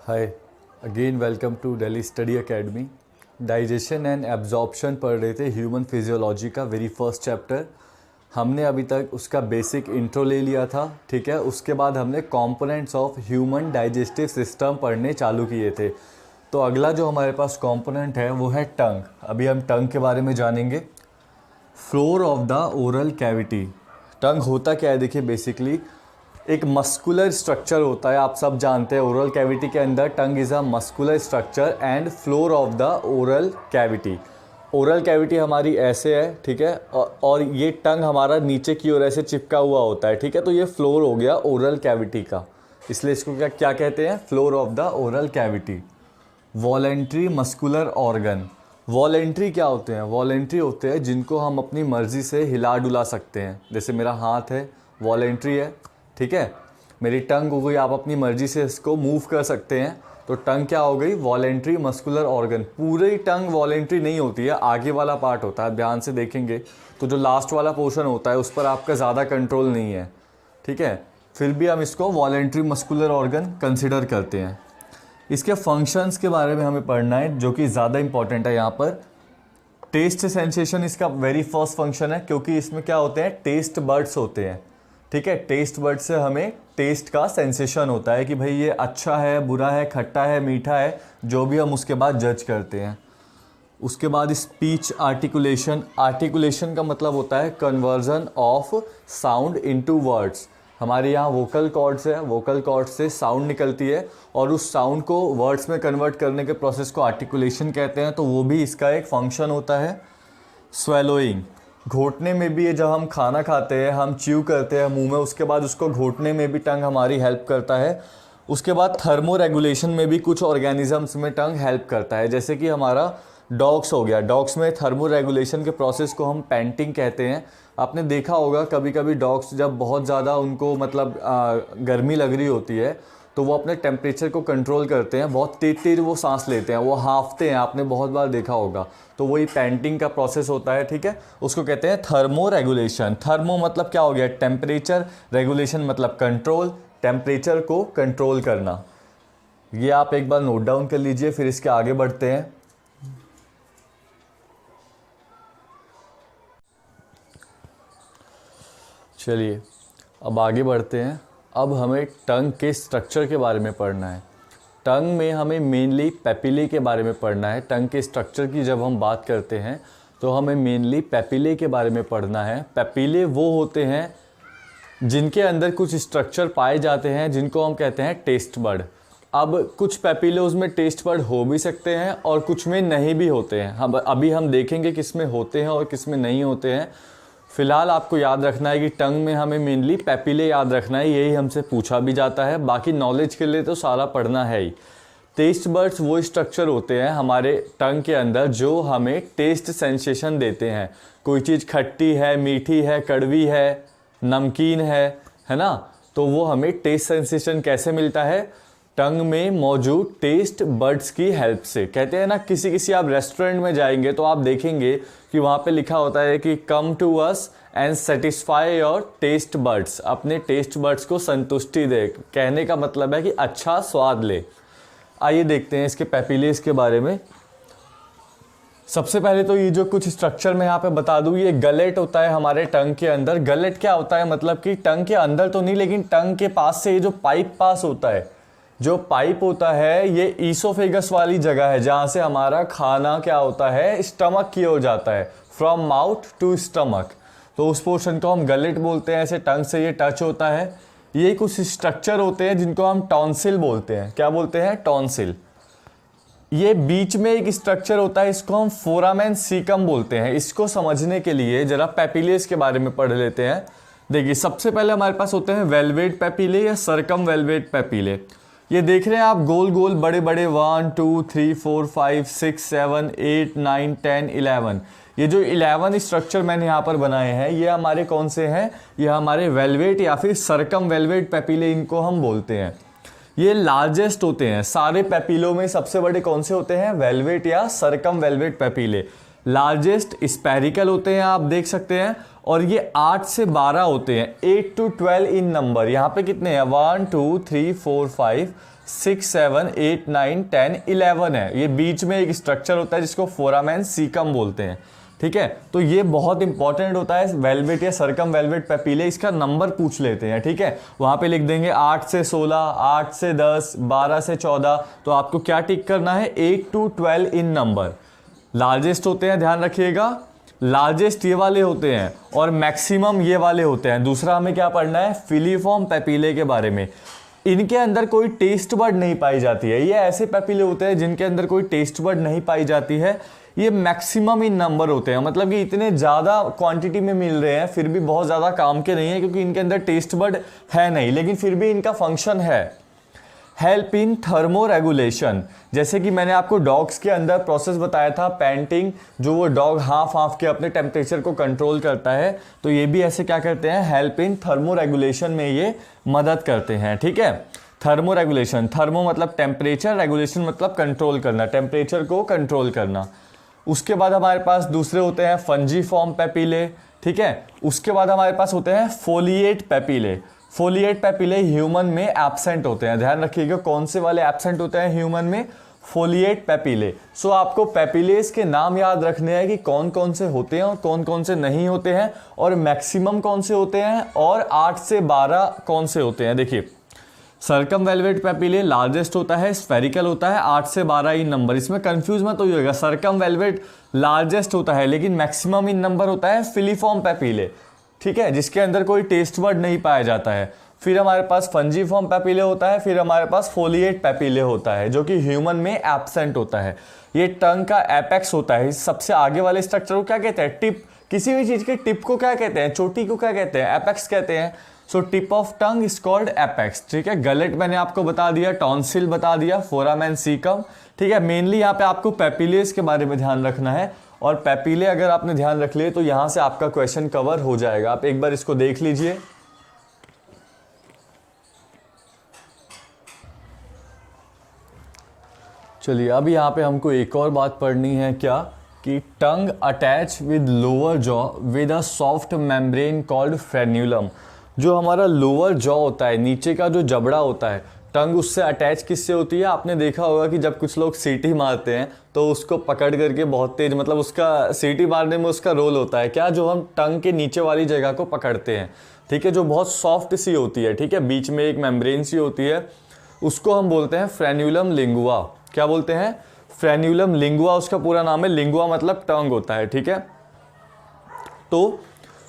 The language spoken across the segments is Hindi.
Hi again, welcome to Delhi study academy. Digestion and absorption पढ़ रहे थे ह्यूमन फिजियोलॉजी का वेरी फर्स्ट चैप्टर। हमने अभी तक उसका बेसिक इंट्रो ले लिया था, ठीक है। उसके बाद हमने components of human digestive system पढ़ने चालू किए थे। तो अगला जो हमारे पास कंपोनेंट है वो है टंग। अभी हम टंग के बारे में जानेंगे। Floor of the oral cavity. Tongue होता क्या है, देखिए बेसिकली एक मस्कुलर स्ट्रक्चर होता है। आप सब जानते हैं ओरल कैविटी के अंदर टंग is a muscular structure and floor of the oral cavity. Oral cavity हमारी ऐसे है, ठीक है, और ये टंग हमारा नीचे की ओर ऐसे चिपका हुआ होता है, ठीक है। तो ये फ्लोर हो गया ओरल कैविटी का, इसलिए इसको क्या क्या कहते हैं, floor of the oral cavity. Voluntary muscular organ. Voluntary क्या होते हैं? वॉलेंट्री होते हैं जिनको हम अपनी मर्ज़ी से हिला डुला सकते हैं। जैसे मेरा हाथ है, वॉलेंट्री है, ठीक है। मेरी टंग हो गई, आप अपनी मर्ज़ी से इसको मूव कर सकते हैं। तो टंग क्या हो गई? Voluntary muscular organ. पूरी टंग वॉलेंट्री नहीं होती है, आगे वाला पार्ट होता है। ध्यान से देखेंगे तो जो लास्ट वाला पोर्शन होता है उस पर आपका ज़्यादा कंट्रोल नहीं है, ठीक है। फिर भी हम इसको वॉलेंट्री मस्कुलर ऑर्गन कंसिडर करते हैं। इसके फंक्शंस के बारे में हमें पढ़ना है, जो कि ज़्यादा इंपॉर्टेंट है यहाँ पर। टेस्ट सेंसेशन इसका वेरी फर्स्ट फंक्शन है, क्योंकि इसमें क्या होते हैं, टेस्ट बर्ड्स होते हैं, ठीक है। टेस्ट बर्ड से हमें टेस्ट का सेंसेशन होता है कि भाई ये अच्छा है, बुरा है, खट्टा है, मीठा है, जो भी हम उसके बाद जज करते हैं। उसके बाद स्पीच आर्टिकुलेशन। आर्टिकुलेशन का मतलब होता है conversion of sound into words. हमारे यहाँ वोकल कॉर्ड्स है, वोकल कॉर्ड से साउंड निकलती है और उस साउंड को वर्ड्स में कन्वर्ट करने के प्रोसेस को आर्टिकुलेशन कहते हैं। तो वो भी इसका एक फंक्शन होता है। स्वेलोइंग, घोटने में भी, जब हम खाना खाते हैं, हम च्यू करते हैं मुंह में, उसके बाद उसको घोटने में भी टंग हमारी हेल्प करता है। उसके बाद थर्मो रेगुलेशन में भी कुछ ऑर्गेनिजम्स में टंग हेल्प करता है। जैसे कि हमारा डॉग्स हो गया, डॉग्स में थर्मो रेगुलेशन के प्रोसेस को हम पैंटिंग कहते हैं। आपने देखा होगा कभी कभी डॉग्स जब बहुत ज़्यादा उनको मतलब गर्मी लग रही होती है तो वो अपने टेम्परेचर को कंट्रोल करते हैं, बहुत तेज तेज वो सांस लेते हैं, वो हाँफते हैं, आपने बहुत बार देखा होगा। तो वही पैंटिंग का प्रोसेस होता है, ठीक है। उसको कहते हैं थर्मो रेगुलेशन। थर्मो मतलब क्या हो गया, टेम्परेचर, रेगुलेशन मतलब कंट्रोल, टेम्परेचर को कंट्रोल करना। ये आप एक बार नोट डाउन कर लीजिए, फिर इसके आगे बढ़ते हैं। चलिए अब आगे बढ़ते हैं। अब हमें टंग के स्ट्रक्चर के बारे में पढ़ना है। टंग में हमें मेनली पेपिले के बारे में पढ़ना है। टंग के स्ट्रक्चर की जब हम बात करते हैं तो हमें मेनली पेपिले के बारे में पढ़ना है। पेपिले वो होते हैं जिनके अंदर कुछ स्ट्रक्चर पाए जाते हैं जिनको हम कहते हैं टेस्ट बड। अब कुछ पेपिलोज में टेस्ट बड हो भी सकते हैं और कुछ में नहीं भी होते हैं। हम देखेंगे किस में होते हैं और किस में नहीं होते हैं। फिलहाल आपको याद रखना है कि टंग में हमें मेनली पेपिले याद रखना है, यही हमसे पूछा भी जाता है। बाकी नॉलेज के लिए तो सारा पढ़ना है ही। टेस्ट बड्स वो स्ट्रक्चर होते हैं हमारे टंग के अंदर जो हमें टेस्ट सेंसेशन देते हैं। कोई चीज़ खट्टी है, मीठी है, कड़वी है, नमकीन है ना। तो वो हमें टेस्ट सेंसेशन कैसे मिलता है, टंग में मौजूद टेस्ट बड्स की हेल्प से। कहते हैं ना, किसी आप रेस्टोरेंट में जाएंगे तो आप देखेंगे कि वहाँ पे लिखा होता है कि come to us and satisfy your taste buds. अपने टेस्ट बड्स को संतुष्टि दे, कहने का मतलब है कि अच्छा स्वाद ले। आइए देखते हैं इसके पेपिलेस के बारे में। सबसे पहले तो ये जो कुछ स्ट्रक्चर मैं यहाँ पे बता दूँ, ये गलेट होता है हमारे टंग के अंदर। गलेट क्या होता है, मतलब कि टंग के अंदर तो नहीं, लेकिन टंग के पास से ये जो पाइप पास होता है, जो पाइप होता है, ये ईसोफेगस वाली जगह है जहाँ से हमारा खाना क्या होता है, स्टमक की ओर जाता है, फ्रॉम माउथ टू स्टमक। तो उस पोर्शन को हम गलेट बोलते हैं। ऐसे टंग से ये टच होता है। ये कुछ स्ट्रक्चर होते हैं जिनको हम टॉन्सिल बोलते हैं। क्या बोलते हैं? टॉन्सिल। ये बीच में एक स्ट्रक्चर होता है, इसको हम फोरामेन सीकम बोलते हैं। इसको समझने के लिए जरा पेपिलेस के बारे में पढ़ लेते हैं। देखिए सबसे पहले हमारे पास होते हैं वेलवेट पेपिले या सरकम वेलवेट पेपिले। ये देख रहे हैं आप, गोल गोल बड़े बड़े 1 2 3 4 5 6 7 8 9 10 11। ये जो 11 स्ट्रक्चर मैंने यहाँ पर बनाए हैं, ये हमारे कौन से हैं? ये हमारे वेलवेट या फिर सरकम वेलवेट पेपिले इनको हम बोलते हैं। ये लार्जेस्ट होते हैं सारे पेपिलों में। सबसे बड़े कौन से होते हैं? वेलवेट या सरकम वेलवेट पेपिले। लार्जेस्ट स्पेरिकल होते हैं, आप देख सकते हैं। और ये 8 से 12 होते हैं, 8 to 12 इन नंबर। यहाँ पे कितने हैं? 1 2 3 4 5 6, 7, 8, 9, 10, 11 है। ये बीच में एक स्ट्रक्चर होता है जिसको फोरामेन सीकम बोलते हैं, ठीक है। तो ये बहुत इंपॉर्टेंट होता है वेलवेट या सरकम वेलवेट पेपिले। इसका नंबर पूछ लेते हैं, ठीक है। वहां पे लिख देंगे 8 से 16, 8 से 10, 12 से 14। तो आपको क्या टिक करना है, 8 to 12 इन नंबर। लार्जेस्ट होते हैं, ध्यान रखिएगा, लार्जेस्ट ये वाले होते हैं और मैक्सिमम ये वाले होते हैं। दूसरा हमें क्या पढ़ना है, फिलीफॉर्म पेपिले के बारे में। इनके अंदर कोई टेस्ट बर्ड नहीं पाई जाती है। ये ऐसे पेपिले होते हैं जिनके अंदर कोई टेस्ट बर्ड नहीं पाई जाती है। ये मैक्सिमम इन नंबर होते हैं, मतलब कि इतने ज़्यादा क्वांटिटी में मिल रहे हैं, फिर भी बहुत ज़्यादा काम के नहीं है क्योंकि इनके अंदर टेस्ट बर्ड है नहीं, लेकिन फिर भी इनका फंक्शन है। हेल्प इन थर्मो रेगुलेशन, जैसे कि मैंने आपको डॉग्स के अंदर प्रोसेस बताया था पैंटिंग, जो वो डॉग हाफ हाफ के अपने टेम्परेचर को कंट्रोल करता है, तो ये भी ऐसे क्या करते हैं, हेल्प इन थर्मो रेगुलेशन में ये मदद करते हैं, ठीक है। थर्मो रेगुलेशन, थर्मो मतलब टेम्परेचर, रेगुलेशन मतलब कंट्रोल करना, टेम्परेचर को कंट्रोल करना। उसके बाद हमारे पास दूसरे होते हैं फंजीफॉर्म पेपिले, ठीक है। उसके बाद हमारे पास होते हैं folate papillae. Folate papillae human में एब्सेंट होते हैं, ध्यान रखिएगा कौन से वाले एब्सेंट होते हैं ह्यूमन में, फोलिएट पेपिले। सो आपको पेपिलेस के नाम याद रखने हैं कि कौन कौन से होते हैं और कौन कौन से नहीं होते हैं, और मैक्सिमम कौन से होते हैं और 8 से 12 कौन से होते हैं। देखिए सरकम वेलवेट पेपिले लार्जेस्ट होता है, स्फेरिकल होता है, 8 से 12 इन नंबर। इसमें कंफ्यूज मत होइएगा, सरकम वेलवेट लार्जेस्ट होता है लेकिन मैक्सिमम इन नंबर होता है फिलीफॉर्म पेपिले, ठीक है, जिसके अंदर कोई टेस्ट बर्ड नहीं पाया जाता है। फिर हमारे पास फंजीफॉर्म पेपिले होता है, फिर हमारे पास फोलिएट पेपिले होता है जो कि ह्यूमन में एब्सेंट होता है। ये टंग का एपेक्स होता है, सबसे आगे वाले स्ट्रक्चर को क्या कहते हैं, टिप। किसी भी चीज के टिप को क्या कहते हैं, चोटी को क्या कहते हैं, एपेक्स कहते हैं। So tip of tongue is called apex, ठीक है। गलेट मैंने आपको बता दिया, टॉन्सिल बता दिया, फोरामेन सीकम, ठीक है। मेनली यहाँ पे आपको पेपिलेस के बारे में ध्यान रखना है, और पेपिले अगर आपने ध्यान रख लिए तो यहाँ से आपका क्वेश्चन कवर हो जाएगा। आप एक बार इसको देख लीजिए। चलिए अब यहाँ पे हमको एक और बात पढ़नी है, क्या कि tongue attach with lower jaw with a soft membrane called frenulum. जो हमारा लोअर जॉ होता है, नीचे का जो जबड़ा होता है, टंग उससे अटैच किससे होती है। आपने देखा होगा कि जब कुछ लोग सीटी मारते हैं तो उसको पकड़ करके बहुत तेज, मतलब उसका सीटी मारने में उसका रोल होता है क्या, जो हम टंग के नीचे वाली जगह को पकड़ते हैं, ठीक है, जो बहुत सॉफ्ट सी होती है, ठीक है, बीच में एक मेम्ब्रेन सी होती है, उसको हम बोलते हैं फ्रेन्यूलम लिंगुआ। क्या बोलते हैं, फ्रेन्यूलम लिंगुआ, उसका पूरा नाम है। लिंगुआ मतलब टंग होता है, ठीक है। तो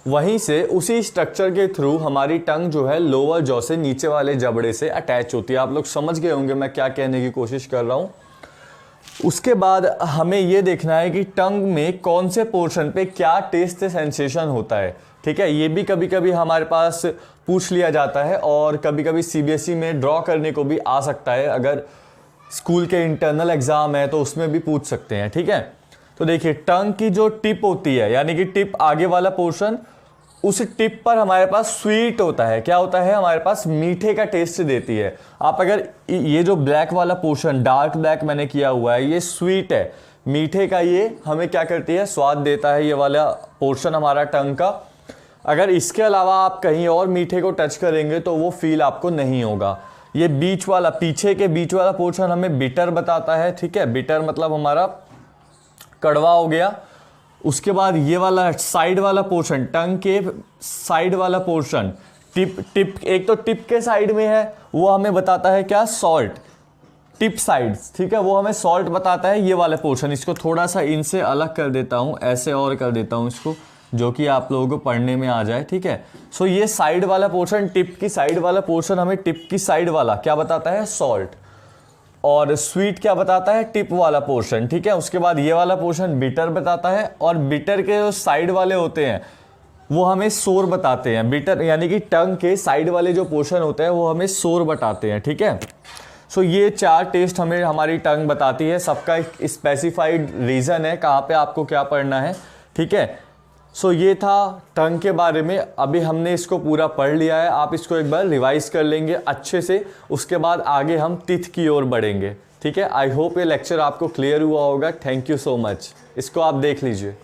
वहीं से उसी स्ट्रक्चर के थ्रू हमारी टंग जो है लोअर जॉ से नीचे वाले जबड़े से अटैच होती है। आप लोग समझ गए होंगे मैं क्या कहने की कोशिश कर रहा हूं। उसके बाद हमें यह देखना है कि टंग में कौन से पोर्शन पे क्या टेस्ट सेंसेशन होता है, ठीक है। ये भी कभी कभी हमारे पास पूछ लिया जाता है, और कभी कभी सीबीएसई में ड्रॉ करने को भी आ सकता है। अगर स्कूल के इंटरनल एग्जाम है तो उसमें भी पूछ सकते हैं, ठीक है। तो देखिए टंग की जो टिप होती है, यानी कि टिप आगे वाला पोर्शन, उस टिप पर हमारे पास स्वीट होता है। क्या होता है, हमारे पास मीठे का टेस्ट देती है। आप अगर ये जो ब्लैक वाला पोर्शन, डार्क ब्लैक मैंने किया हुआ है, ये स्वीट है, मीठे का ये हमें क्या करती है, स्वाद देता है, ये वाला पोर्शन हमारा टंग का। अगर इसके अलावा आप कहीं और मीठे को टच करेंगे तो वो फील आपको नहीं होगा। ये बीच वाला, पीछे के बीच वाला पोर्शन हमें बिटर बताता है, ठीक है। बिटर मतलब हमारा कड़वा हो गया। उसके बाद ये वाला साइड वाला पोर्शन, टंग के साइड वाला पोर्शन, टिप एक तो टिप के साइड में है, वो हमें बताता है क्या, सॉल्ट, टिप साइड्स, ठीक है, वो हमें सॉल्ट बताता है। ये वाला पोर्शन, इसको थोड़ा सा इनसे अलग कर देता हूँ, ऐसे और कर देता हूँ इसको, जो कि आप लोगों को पढ़ने में आ जाए, ठीक है। सो ये साइड वाला पोर्शन, टिप की साइड वाला पोर्शन हमें टिप की साइड वाला क्या बताता है, सॉल्ट, और स्वीट क्या बताता है, टिप वाला पोर्शन, ठीक है। उसके बाद ये वाला पोर्शन बिटर बताता है, और बिटर के जो साइड वाले होते हैं वो हमें सोर बताते हैं। बिटर यानी कि टंग के साइड वाले जो पोर्शन होते हैं वो हमें सोर बताते हैं, ठीक है। सो ये 4 टेस्ट हमें हमारी टंग बताती है। सबका एक स्पेसिफाइड रीज़न है कहाँ पे आपको क्या पढ़ना है, ठीक है। सो ये था टंग के बारे में। अभी हमने इसको पूरा पढ़ लिया है, आप इसको एक बार रिवाइज कर लेंगे अच्छे से। उसके बाद आगे हम टिथ की ओर बढ़ेंगे, ठीक है। आई होप ये लेक्चर आपको क्लियर हुआ होगा। Thank you so much. इसको आप देख लीजिए।